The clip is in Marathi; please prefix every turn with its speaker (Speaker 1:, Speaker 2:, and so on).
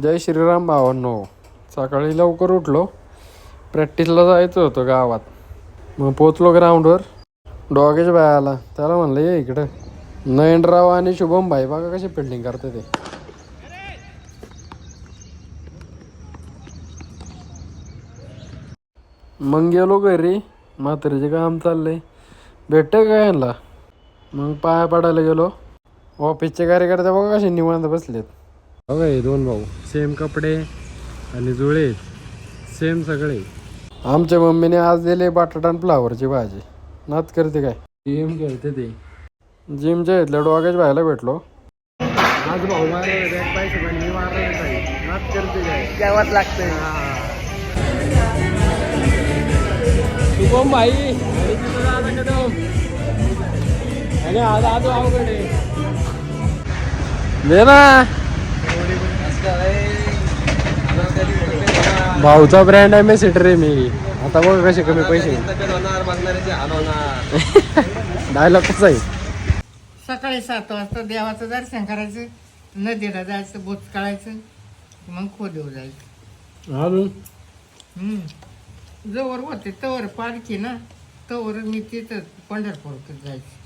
Speaker 1: जय श्रीराम भावांनो. सकाळी लवकर उठलो, प्रॅक्टिसला जायचं होतं गावात. मग पोचलो ग्राउंडवर. डॉगेश भाई आला, त्याला म्हणलं ये इकडं. नयनराव आणि शुभम भाई बघा कशी फिल्डिंग करते ते. मग गेलो घरी. म्हातारीचे काम चाललंय, भेटतं का यांना. मग पाया पडायला गेलो. ऑफिसचे कार्यकर्ते बघा कसे निवांत बसलेत. बघा हे दोन भाऊ, सेम कपडे आणि जुळे सेम सगळे. आमच्या मम्मीने आज दिले बटाटा आणि फ्लावरची भाजी. नात करते काय, गेम खेळते ते. जिमच्या इथल्या डॉगेश भायला भेटलो. आज भाऊ मारले पैसे पण मी मारले नाही. नात करते काय, जेवाच लागतंय. शुभम भाई आणि आज अवघड आहे ना. भाऊचा ब्रँड अँबॅसिडर आहे मी. आता बघ कसे कमी पैसे. डायलॉग कसा आहे.
Speaker 2: सकाळी 7 वाजता देवाचं दर्शन करायचं, नदीला जायचं, बोच काढायचं, मग खोदेव जायचं.
Speaker 1: अजून
Speaker 2: जवळ होते तवर पालखी ना, तवर मी तिथं पंढरपूरकडे जायचं.